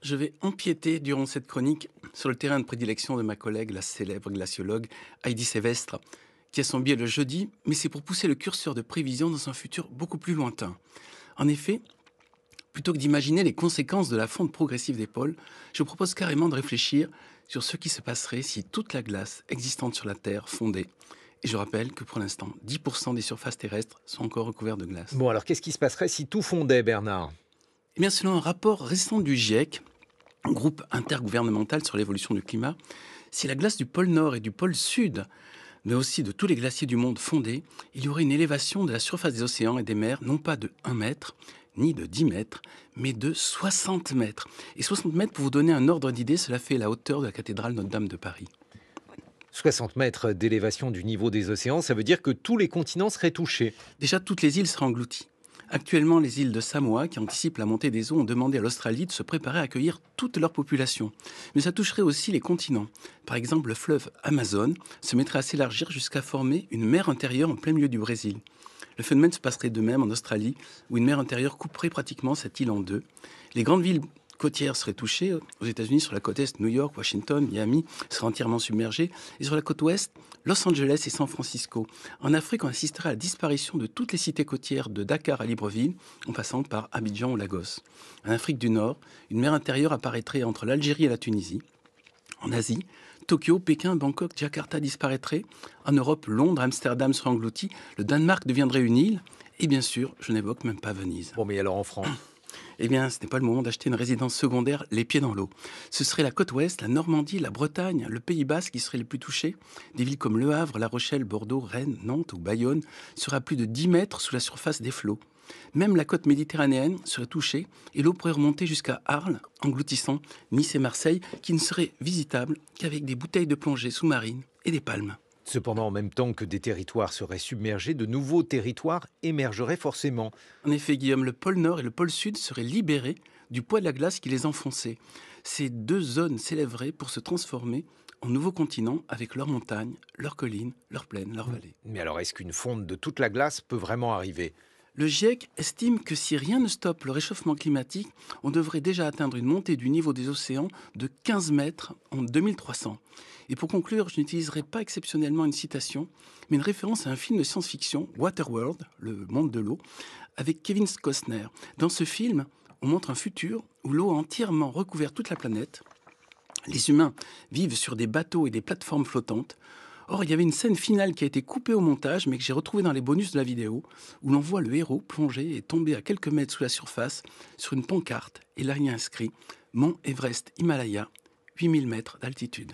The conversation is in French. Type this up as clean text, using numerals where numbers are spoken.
Je vais empiéter durant cette chronique sur le terrain de prédilection de ma collègue, la célèbre glaciologue Heidi Sévestre, qui a son biais le jeudi, mais c'est pour pousser le curseur de prévision dans un futur beaucoup plus lointain. En effet, plutôt que d'imaginer les conséquences de la fonte progressive des pôles, je vous propose carrément de réfléchir sur ce qui se passerait si toute la glace existante sur la Terre fondait. Et je rappelle que pour l'instant, 10% des surfaces terrestres sont encore recouvertes de glace. Bon, alors qu'est-ce qui se passerait si tout fondait, Bernard? Eh bien, selon un rapport récent du GIEC, groupe intergouvernemental sur l'évolution du climat, si la glace du pôle Nord et du pôle Sud, mais aussi de tous les glaciers du monde fondaient, il y aurait une élévation de la surface des océans et des mers, non pas de 1 mètre, ni de 10 mètres, mais de 60 mètres. Et 60 mètres, pour vous donner un ordre d'idée, cela fait la hauteur de la cathédrale Notre-Dame de Paris. 60 mètres d'élévation du niveau des océans, ça veut dire que tous les continents seraient touchés. Déjà, toutes les îles seraient englouties. Actuellement, les îles de Samoa, qui anticipent la montée des eaux, ont demandé à l'Australie de se préparer à accueillir toute leur population. Mais ça toucherait aussi les continents. Par exemple, le fleuve Amazon se mettrait à s'élargir jusqu'à former une mer intérieure en plein milieu du Brésil. Le phénomène se passerait de même en Australie, où une mer intérieure couperait pratiquement cette île en deux. Les grandes villes côtières seraient touchées. Aux États-Unis, sur la côte est, New York, Washington, Miami seraient entièrement submergées. Et sur la côte ouest, Los Angeles et San Francisco. En Afrique, on assisterait à la disparition de toutes les cités côtières de Dakar à Libreville, en passant par Abidjan ou Lagos. En Afrique du Nord, une mer intérieure apparaîtrait entre l'Algérie et la Tunisie. En Asie, Tokyo, Pékin, Bangkok, Jakarta disparaîtraient. En Europe, Londres, Amsterdam seraient engloutis. Le Danemark deviendrait une île. Et bien sûr, je n'évoque même pas Venise. Bon, mais alors en France? Eh bien, ce n'est pas le moment d'acheter une résidence secondaire les pieds dans l'eau. Ce serait la côte ouest, la Normandie, la Bretagne, le Pays Basque qui seraient les plus touchés. Des villes comme Le Havre, La Rochelle, Bordeaux, Rennes, Nantes ou Bayonne seraient à plus de 10 mètres sous la surface des flots. Même la côte méditerranéenne serait touchée et l'eau pourrait remonter jusqu'à Arles, engloutissant Nice et Marseille, qui ne seraient visitables qu'avec des bouteilles de plongée sous-marines et des palmes. Cependant, en même temps que des territoires seraient submergés, de nouveaux territoires émergeraient forcément. En effet, Guillaume, le pôle Nord et le pôle Sud seraient libérés du poids de la glace qui les enfonçait. Ces deux zones s'élèveraient pour se transformer en nouveaux continents avec leurs montagnes, leurs collines, leurs plaines, leurs vallées. Mais alors, est-ce qu'une fonte de toute la glace peut vraiment arriver? Le GIEC estime que si rien ne stoppe le réchauffement climatique, on devrait déjà atteindre une montée du niveau des océans de 15 mètres en 2300. Et pour conclure, je n'utiliserai pas exceptionnellement une citation, mais une référence à un film de science-fiction, Waterworld, le monde de l'eau, avec Kevin Costner. Dans ce film, on montre un futur où l'eau a entièrement recouvert toute la planète. Les humains vivent sur des bateaux et des plateformes flottantes. Or, il y avait une scène finale qui a été coupée au montage, mais que j'ai retrouvée dans les bonus de la vidéo, où l'on voit le héros plonger et tomber à quelques mètres sous la surface sur une pancarte, et là il y a inscrit « Mont Everest Himalaya, 8000 mètres d'altitude ».